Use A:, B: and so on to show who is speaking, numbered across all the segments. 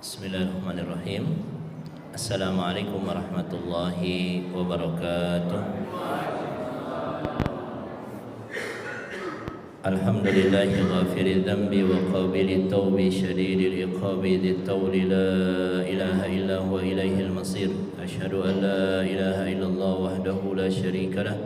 A: Bismillahirrahmanirrahim. Assalamualaikum warahmatullahi wabarakatuh. Alhamdulillahi ghafiri dhanbi wa qabili tawbi syadidil iqabi dhit tawli la ilaha illa huwa ilaihil masir. Ashhadu an la ilaha illallah wahdahu la syarika lah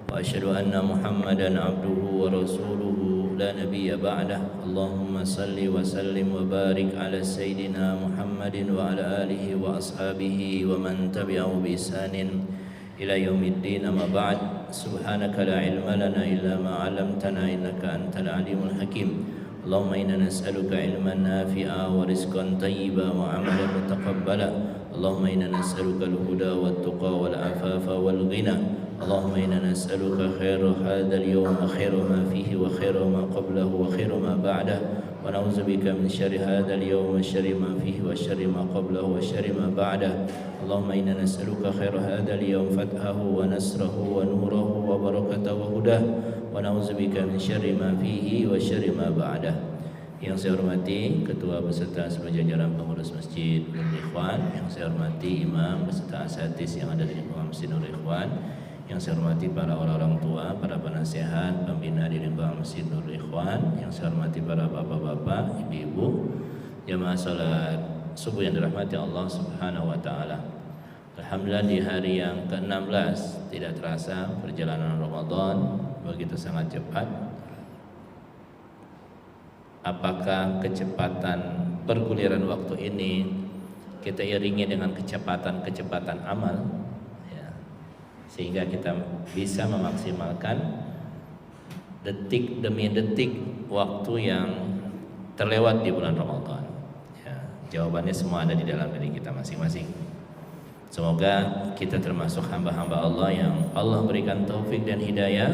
A: wa ashhadu anna Muhammadan abduhu wa rasuluhu la nabiyya ba'dah. Allahumma salli wa sallim wa barik ala sayyidina Muhammadin wa ala alihi wa ashabihi wa man tabi'ahu bi ihsanin ila yaumiddin. Amma ba'd. Subhanaka la ilma lana illa ma 'allamtana innaka antal alimul hakim. Allahumma inna nas'aluka ilman nafi'a wa rizqan thayyiban wa 'amalan mutaqabbala. Allahumma inna nas'aluka al-huda wat tuqa wal afafa wal ghina. Allahumma inna nas'aluka khaira hadzal yawm wa khaira ma fihi wa khaira ma qablahu wa khaira ma ba'dahu wa na'udzubika min syarri hadzal yawm wa syarri ma fihi wa syarri ma qablahu wa syarri ma ba'dahu. Allahumma inna nas'aluka khaira hadzal yawm fathahu wa nasrahu wa nurahu wa barakatahu wa hudahu wa na'udzubika min syarri ma fihi wa syarri ma ba'dahu. Yang saya hormati Ketua beserta seluruh jajaran pengurus Masjid Nurul Ikhwan, yang saya hormati imam beserta asatidz yang ada di lingkungan Masjid Nurul Ikhwan, yang saya hormati para orang tua, para penasehat, pembina di lingkungan Masjid Nurul Ikhwan, yang saya hormati para bapak-bapak, ibu-ibu, jamaah salat subuh yang dirahmati Allah Subhanahu wa taala. Alhamdulillah, di hari yang ke-16 tidak terasa perjalanan Ramadan begitu sangat cepat. Apakah kecepatan perguliran waktu ini kita iringi dengan kecepatan amal, ya, sehingga kita bisa memaksimalkan detik demi detik waktu yang terlewat di bulan Ramadan, ya. Jawabannya semua ada di dalam diri kita masing-masing. Semoga kita termasuk hamba-hamba Allah yang Allah berikan taufik dan hidayah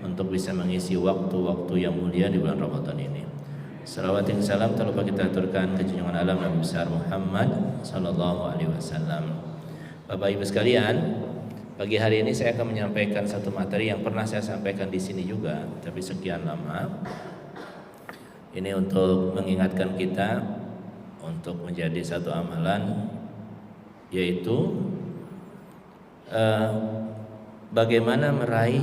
A: untuk bisa mengisi waktu-waktu yang mulia di bulan Ramadan ini. Salawat dan salam tak lupa kita aturkan ke junjungan alam Nabi besar Muhammad sallallahu alaihi wasallam. Bapak Ibu sekalian, pagi hari ini saya akan menyampaikan satu materi yang pernah saya sampaikan di sini juga, tapi sekian lama. Ini untuk mengingatkan kita untuk menjadi satu amalan, yaitu bagaimana meraih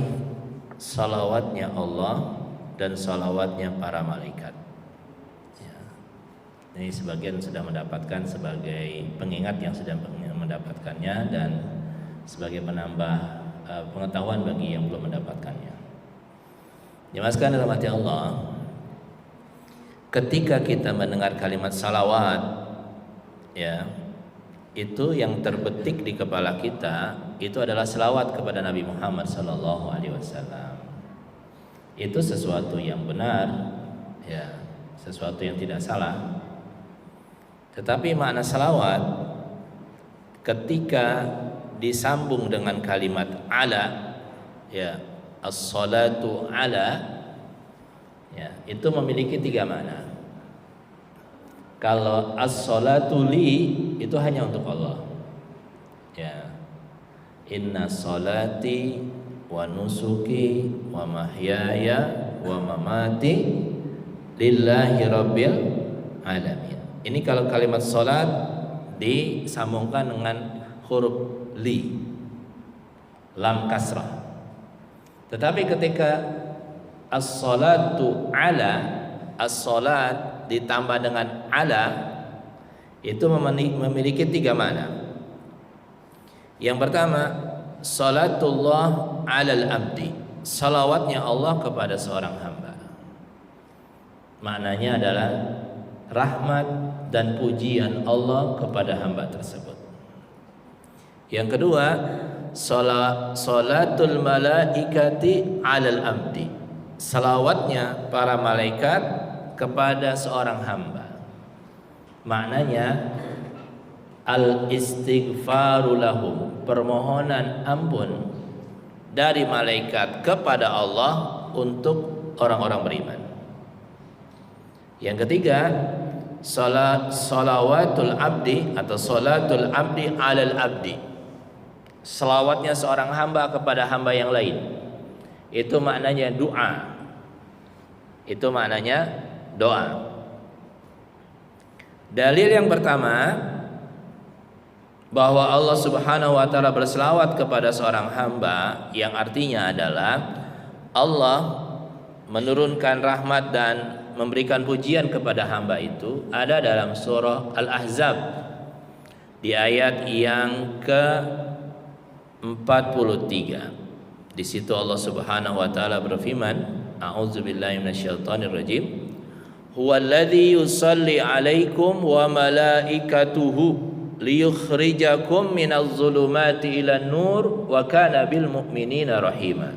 A: salawatnya Allah dan salawatnya para malaikat. Ini sebagian sudah mendapatkan sebagai pengingat yang sudah mendapatkannya, dan sebagai penambah pengetahuan bagi yang belum mendapatkannya. Jemaah sekalian dirahmati Allah, ketika kita mendengar kalimat salawat, ya, itu yang terbetik di kepala kita itu adalah selawat kepada Nabi Muhammad sallallahu alaihi wasallam. Itu sesuatu yang benar, ya, sesuatu yang tidak salah. Tetapi makna salawat ketika disambung dengan kalimat ala, ya, as-salatu ala, ya, itu memiliki tiga makna. Kalau as-salatu li itu hanya untuk Allah, ya, inna salati wa nusuki wa mahyaya wa mamati lillahi rabbil alamin. Ini kalau kalimat salat disambungkan dengan huruf li, lam kasrah. Tetapi ketika as-salatu ala, as-salat ditambah dengan ala, itu memiliki tiga makna. Yang pertama, salatullah alal abdi, salawatnya Allah kepada seorang hamba. Maknanya adalah rahmat dan pujian Allah kepada hamba tersebut. Yang kedua, salatul malaikati alal abdi, salawatnya para malaikat kepada seorang hamba. Maknanya al-istighfaru lahum, permohonan ampun dari malaikat kepada Allah untuk orang-orang beriman. Yang ketiga, salawatul abdi atau salatul abdi alal abdi, selawatnya seorang hamba kepada hamba yang lain. Itu maknanya doa. Itu maknanya doa. Dalil yang pertama, bahwa Allah Subhanahu wa taala berselawat kepada seorang hamba, yang artinya adalah Allah menurunkan rahmat dan memberikan pujian kepada hamba itu, ada dalam surah Al-Ahzab di ayat yang ke-43. Di situ Allah Subhanahu wa taala berfirman, a'udzubillahi minasyaitonirrajim, huwallazi yusalli 'alaikum wa malaikatuhu liyukhrijakum minadh dhulumati ilan nur wa kana bil mu'minina rahima.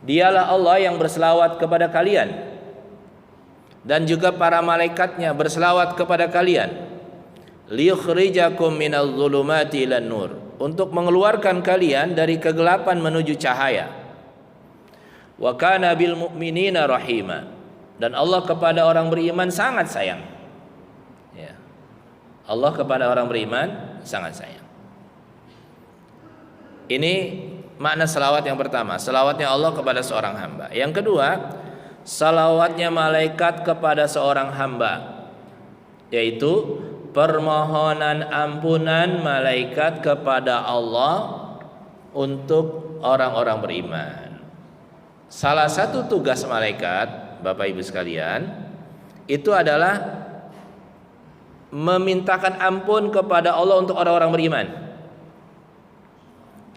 A: Dialah Allah yang berselawat kepada kalian, dan juga para malaikatnya berselawat kepada kalian, liyukhrijakum minadh dhulumati ilan nur, untuk mengeluarkan kalian dari kegelapan menuju cahaya. Wa kana bil mu'minina rahima, dan Allah kepada orang beriman sangat sayang. Ya. Allah kepada orang beriman sangat sayang. Ini makna salawat yang pertama, salawatnya Allah kepada seorang hamba. Yang kedua, salawatnya malaikat kepada seorang hamba, yaitu permohonan ampunan malaikat kepada Allah untuk orang-orang beriman. Salah satu tugas malaikat, Bapak Ibu sekalian, itu adalah memintakan ampun kepada Allah untuk orang-orang beriman.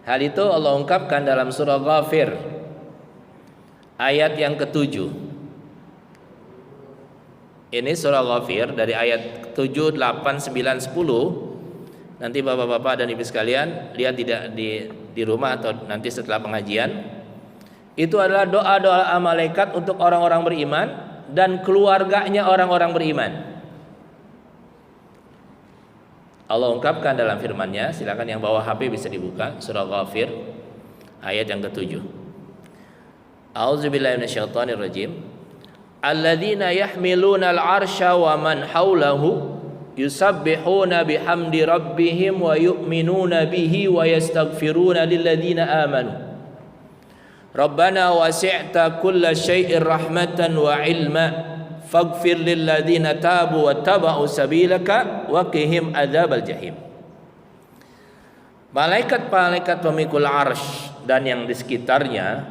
A: Hal itu Allah ungkapkan dalam surah Ghafir ayat yang ke-7. Ini surah Ghafir dari ayat 7, 8, 9, 10. Nanti Bapak-bapak dan Ibu sekalian lihat di rumah atau nanti setelah pengajian. Itu adalah doa-doa malaikat untuk orang-orang beriman dan keluarganya orang-orang beriman. Allah ungkapkan dalam firman-Nya, silakan yang bawa HP bisa dibuka, surah Ghafir ayat yang ke-7. A'udzubillahi minasyaitonirrajim. Alladzina yahmiluna al-'arsya wa man haulahu yusabbihuna bihamdi rabbihim wa yu'minuna bihi wa yastaghfiruna lilladzina amanu. Rabbana wasi'ta kulla syai'in rahmatan wa 'ilma faghfir lilladzina tabu wattaba'u sabilaka wa qihim adzabal jahim. Malaikat-malaikat pemikul arsy dan yang di sekitarnya,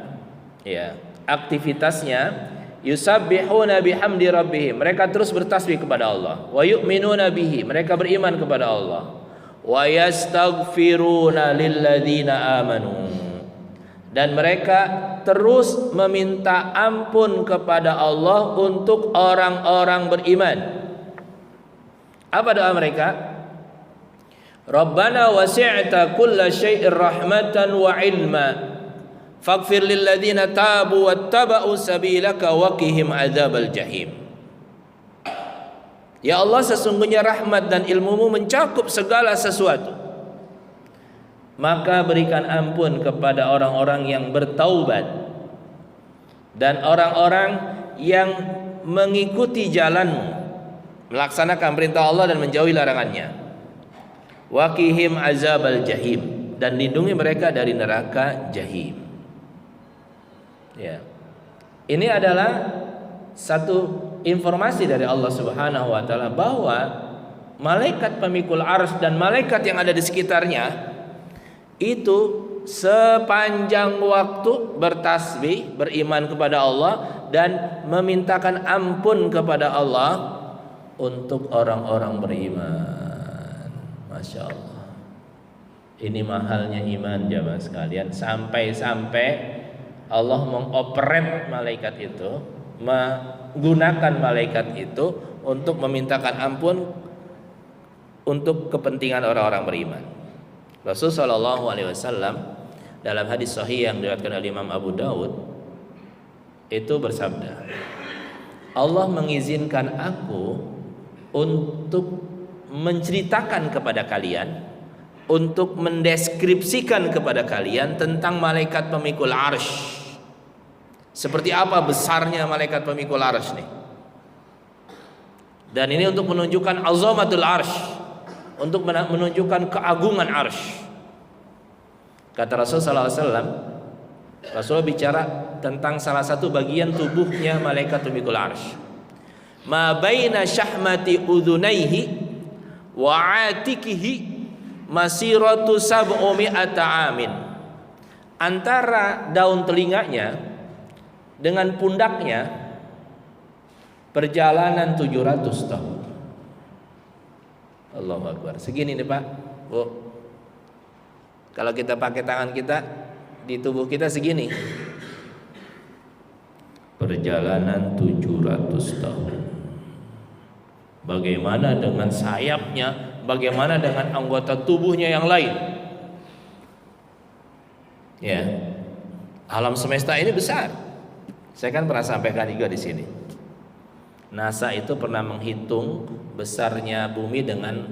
A: ya, aktivitasnya yusabbihuna bihamdi rabbihim, mereka terus bertasbih kepada Allah, wa yu'minuna bihi, mereka beriman kepada Allah, wa yastaghfiruna lilladzina amanu, dan mereka terus meminta ampun kepada Allah untuk orang-orang beriman. Apa doa mereka? Rabbana wasi'ta kulla syai'in rahmatan wa 'ilma faghfir lilladzina tabu wattaba'u sabilaka wa qihim adzabal jahim. Ya Allah, sesungguhnya rahmat dan ilmumu mencakup segala sesuatu, maka berikan ampun kepada orang-orang yang bertaubat dan orang-orang yang mengikuti jalanmu, melaksanakan perintah Allah dan menjauhi larangannya. Waqihim azabal jahim, dan lindungi mereka dari neraka jahim. Ya. Ini adalah satu informasi dari Allah Subhanahu wa taala bahwa malaikat pemikul arsy dan malaikat yang ada di sekitarnya itu sepanjang waktu bertasbih, beriman kepada Allah dan memintakan ampun kepada Allah untuk orang-orang beriman. Masya Allah. Ini mahalnya iman jamaah sekalian, sampai-sampai Allah mengoperate malaikat itu, menggunakan malaikat itu untuk memintakan ampun untuk kepentingan orang-orang beriman. Rasulullah SAW dalam hadis sahih yang diriwayatkan oleh Imam Abu Daud itu bersabda, Allah mengizinkan aku untuk menceritakan kepada kalian, untuk mendeskripsikan kepada kalian tentang malaikat pemikul arsy. Seperti apa besarnya malaikat pemikul arsy nih. Dan ini untuk menunjukkan azamatul arsy, untuk menunjukkan keagungan arsy. Kata Rasulullah SAW, Rasulullah bicara tentang salah satu bagian tubuhnya malaikat pemikul arsy. ma baina syahmati udhunaihi wa atikihi masiratu sab'umi'ata amin. Antara daun telinganya dengan pundaknya perjalanan 700 tahun. Allahu Akbar. Segini nih Pak, Bu. Kalau kita pakai tangan kita di tubuh kita segini. Perjalanan 700 tahun. Bagaimana dengan sayapnya? Bagaimana dengan anggota tubuhnya yang lain? Ya, alam semesta ini besar. Saya kan pernah sampaikan juga di sini. NASA itu pernah menghitung besarnya bumi dengan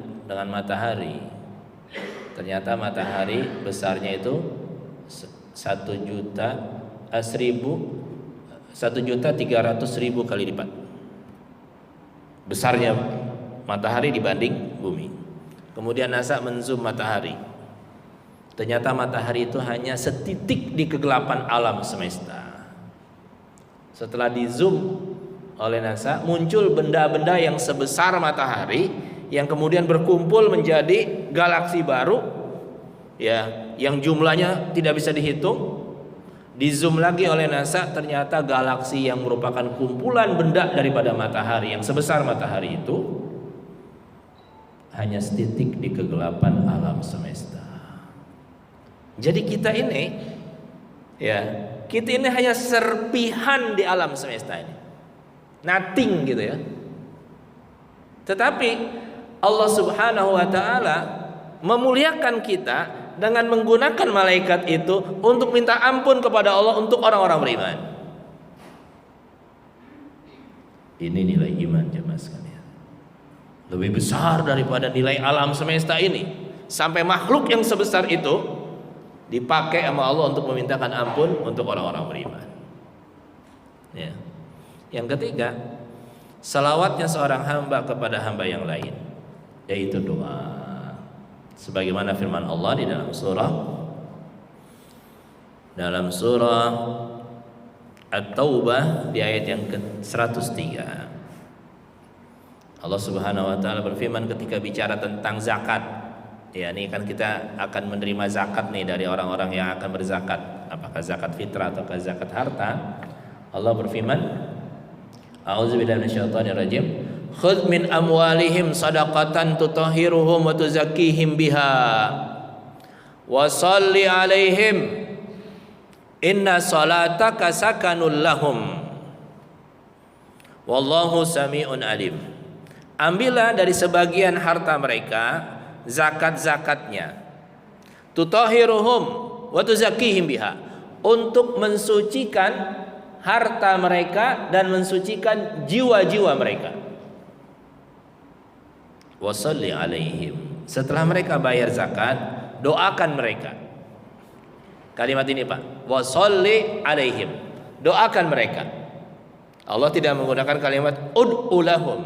A: matahari. Ternyata matahari besarnya itu 1.300.000 kali lipat. Besarnya matahari dibanding bumi. Kemudian NASA menzoom matahari. Ternyata matahari itu hanya setitik di kegelapan alam semesta. Setelah di zoom oleh NASA, muncul benda-benda yang sebesar matahari yang kemudian berkumpul menjadi galaksi baru, ya, yang jumlahnya tidak bisa dihitung. Di zoom lagi oleh NASA, ternyata galaksi yang merupakan kumpulan benda daripada matahari yang sebesar matahari itu hanya setitik di kegelapan alam semesta. Jadi kita ini, ya, kita ini hanya serpihan di alam semesta ini, nothing gitu ya. Tetapi Allah Subhanahu wa Ta'ala memuliakan kita dengan menggunakan malaikat itu untuk minta ampun kepada Allah untuk orang-orang beriman. Ini nilai iman jemaah sekalian, lebih besar daripada nilai alam semesta ini. Sampai makhluk yang sebesar itu dipakai sama Allah untuk memintakan ampun untuk orang-orang beriman. Ya. Yang ketiga, salawatnya seorang hamba kepada hamba yang lain, yaitu doa. Sebagaimana firman Allah di dalam surah At-Taubah di ayat yang ke-103. Allah Subhanahu wa Ta'ala berfirman ketika bicara tentang zakat. Ya, ini kan kita akan menerima zakat nih dari orang-orang yang akan berzakat. Apakah zakat fitrah ataukah zakat harta? Allah berfirman, A'udzubillahi minasyaitonir rajim. Khudh min amwalihim shadaqatan tutahhiruhum wa tuzakkihim biha wa shalli 'alaihim inna salataka sakanul lahum wallahu sami'un alim. Ambillah dari sebagian harta mereka zakat-zakatnya, tutahhiruhum wa tuzakkihim biha, untuk mensucikan harta mereka dan mensucikan jiwa-jiwa mereka. Wassalli alaihim, setelah mereka bayar zakat, doakan mereka. Kalimat ini Pak, wassalli alaihim, doakan mereka. Allah tidak menggunakan kalimat ud'u lahum,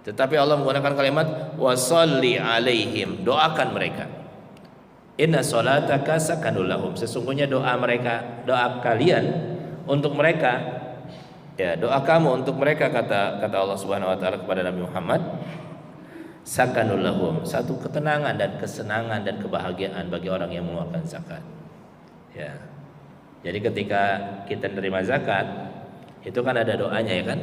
A: tetapi Allah menggunakan kalimat wassalli alaihim, doakan mereka. Inna salataka sakanul lahum, sesungguhnya doa mereka, doa kalian untuk mereka, ya, doa kamu untuk mereka, kata Allah Subhanahu wa Ta'ala kepada Nabi Muhammad, sakanul lahum, satu ketenangan dan kesenangan dan kebahagiaan bagi orang yang mengeluarkan zakat. Ya. Jadi ketika kita menerima zakat, itu kan ada doanya, ya kan?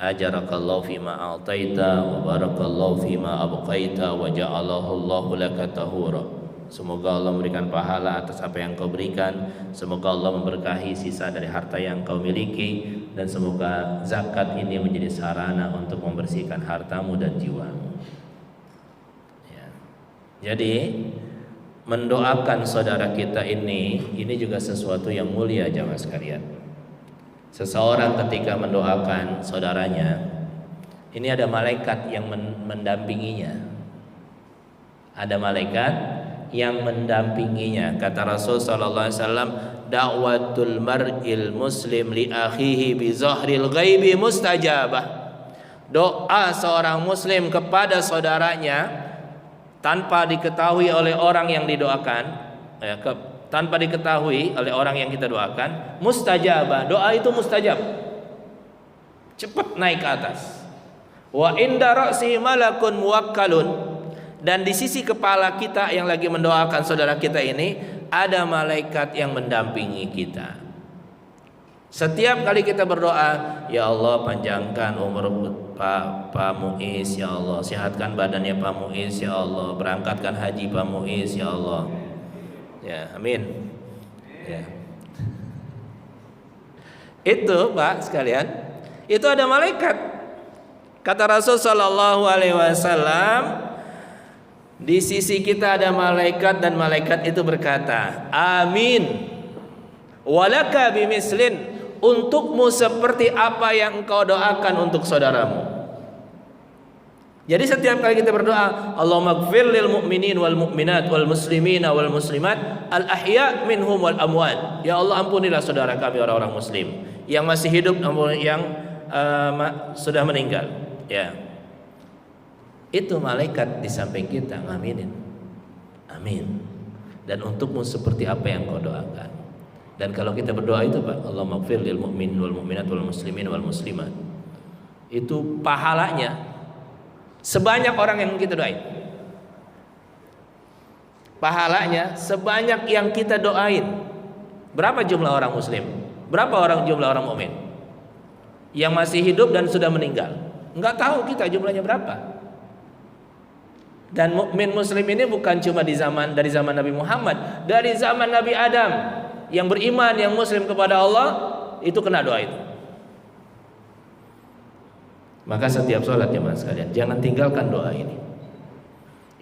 A: Ajarakallahu fima a'taita wa barakallahu fima abqaita wa ja'alahu Allahu laka tahura. Semoga Allah memberikan pahala atas apa yang kau berikan. Semoga Allah memberkahi sisa dari harta yang kau miliki, dan semoga zakat ini menjadi sarana untuk membersihkan hartamu dan jiwamu. Ya. Jadi mendoakan saudara kita ini juga sesuatu yang mulia jamaah sekalian. Seseorang ketika mendoakan saudaranya, ini ada malaikat yang mendampinginya. Ada malaikat yang mendampinginya. Kata Rasul sallallahu alaihi wasallam, da'watul mar'il muslim li akhihi bi zahril ghaibi mustajabah. Doa seorang muslim kepada saudaranya tanpa diketahui oleh orang yang didoakan, ya, tanpa diketahui oleh orang yang kita doakan, mustajabah. Doa itu mustajab.
B: cepat naik ke atas. Wa inda ra'sihi malakun muwakkalun, dan di sisi kepala kita yang lagi mendoakan saudara kita ini ada malaikat yang mendampingi kita. Setiap kali kita berdoa, ya Allah panjangkan umur Pak Muiz, ya Allah sehatkan badannya Pak Muiz, ya Allah berangkatkan haji Pak Muiz, ya Allah. Ya, amin. Ya. Itu Pak sekalian, itu ada malaikat. Kata Rasul sallallahu alaihi wasallam, di sisi kita ada malaikat dan malaikat itu berkata, amin. Walaka bimislin, untukmu seperti apa yang engkau doakan untuk saudaramu. Jadi setiap kali kita berdoa, Allahumma ighfir lil mu'minin wal mu'minat wal muslimina wal muslimat al ahya minhum wal amwat. Ya Allah ampunilah saudara kami orang-orang muslim yang masih hidup maupun yang sudah meninggal. Ya. Itu malaikat di samping kita ngaminin. Amin. Dan untukmu seperti apa yang kau doakan. Dan kalau kita berdoa itu Pak, Allahumma ighfir lil mu'minin wal mu'minat wal muslimin wal muslimat, itu pahalanya sebanyak orang yang kita doain. Pahalanya sebanyak yang kita doain. Berapa jumlah orang muslim? Berapa jumlah orang mukmin yang masih hidup dan sudah meninggal? Enggak tahu kita jumlahnya berapa. Dan mukmin muslim ini bukan cuma dari zaman Nabi Muhammad, dari zaman Nabi Adam yang beriman, yang muslim kepada Allah, itu kena doa itu. Maka setiap sholat jemaah sekalian, jangan tinggalkan doa ini.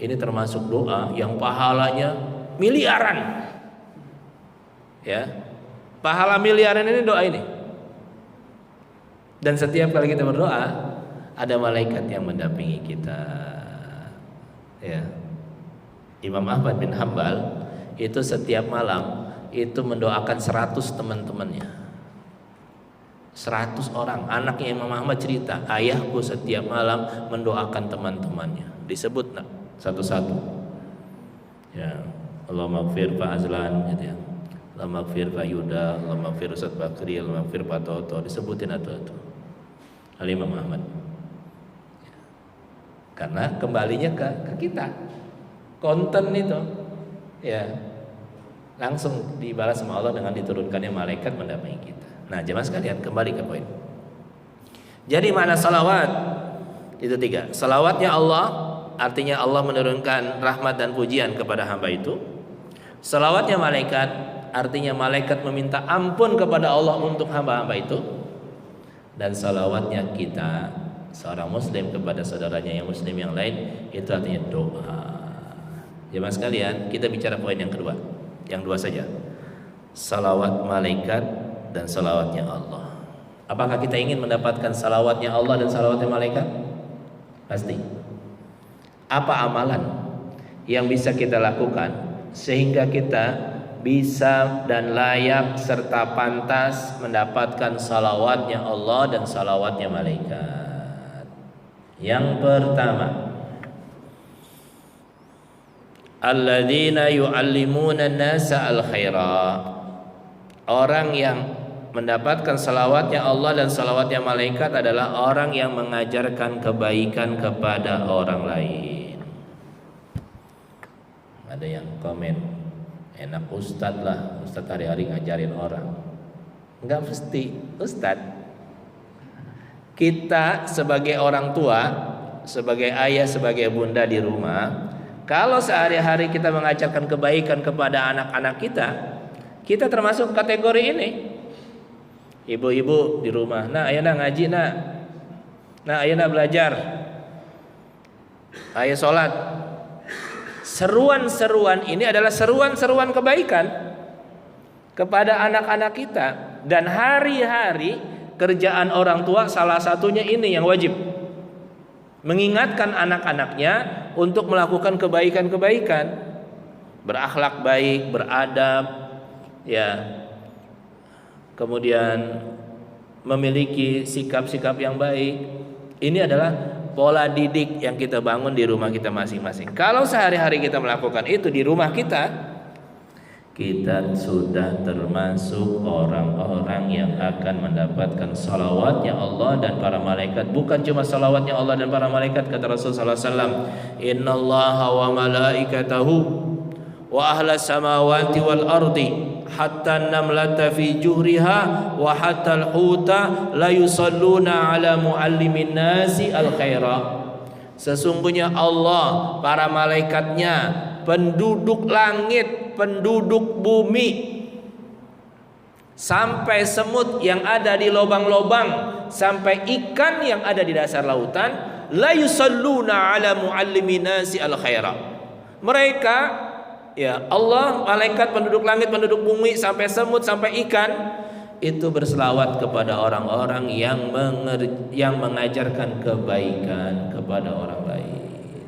B: Ini termasuk doa yang pahalanya miliaran. Ya, pahala miliaran ini doa ini. Dan setiap kali kita berdoa, ada malaikat yang mendampingi kita. Ya, Imam Ahmad bin Hambal itu setiap malam itu mendoakan 100 teman-temannya. 100 orang. Anaknya Imam Ahmad cerita, ayahku setiap malam mendoakan teman-temannya. Disebut satu-satu. Ya, Allahumma ighfir Pak Azlan gitu ya. Allahumma ighfir Pak Yuda, Allahumma ighfir Ustaz Bakri, Allahumma ighfir Pak Toto, disebutin satu-satu. Imam Ahmad. Karena kembalinya ke kita. Konten itu ya langsung dibalas sama Allah dengan diturunkannya malaikat mendampingi kita. Nah, jemaah sekalian, kembali ke poin. Jadi makna salawat itu 3. Salawatnya Allah artinya Allah menurunkan rahmat dan pujian kepada hamba itu. Salawatnya malaikat artinya malaikat meminta ampun kepada Allah untuk hamba-hamba itu. Dan salawatnya kita seorang muslim kepada saudaranya yang muslim yang lain itu artinya doa. Jemaah sekalian, kita bicara poin yang kedua. Yang 2 saja. Salawat malaikat dan salawatnya Allah. Apakah kita ingin mendapatkan salawatnya Allah dan salawatnya malaikat? Pasti. Apa amalan yang bisa kita lakukan sehingga kita bisa dan layak serta pantas mendapatkan salawatnya Allah dan salawatnya malaikat? Yang pertama, alladzina yu'allimuna an-nasa al-khaira. Orang yang mendapatkan salawatnya Allah dan salawatnya malaikat adalah orang yang mengajarkan kebaikan kepada orang lain. Ada yang komen, enak ustadz lah, ustadz hari-hari ngajarin orang. Enggak mesti ustadz. Kita sebagai orang tua, sebagai ayah, sebagai bunda di rumah, kalau sehari-hari kita mengajarkan kebaikan kepada anak-anak kita termasuk kategori ini. Ibu-ibu di rumah, nah ayo ngaji nak, nah ayo belajar, ayo sholat. Seruan-seruan ini adalah seruan-seruan kebaikan kepada anak-anak kita. Dan hari-hari kerjaan orang tua salah satunya ini yang wajib, mengingatkan anak-anaknya untuk melakukan kebaikan-kebaikan, berakhlak baik, beradab, ya, kemudian memiliki sikap-sikap yang baik. Ini adalah pola didik yang kita bangun di rumah kita masing-masing. Kalau sehari-hari kita melakukan itu di rumah kita kita sudah termasuk orang-orang yang akan mendapatkan salawatnya Allah dan para malaikat. Bukan cuma salawatnya Allah dan para malaikat, kata Rasulullah SAW, innallaha wa malaikatahu wa ahla samawati wal ardi hatta namlata fi juhriha wa hatta al-huta la yusalluna ala muallimin nasi al-khaira. Sesungguhnya Allah, para malaikatnya, penduduk langit, penduduk bumi, sampai semut yang ada di lubang-lubang, sampai ikan yang ada di dasar lautan, la yusalluna ala muallimin nasi al-khaira. Mereka, ya Allah, malaikat, penduduk langit, penduduk bumi, sampai semut, sampai ikan, itu berselawat kepada orang-orang yang mengajarkan kebaikan kepada orang lain.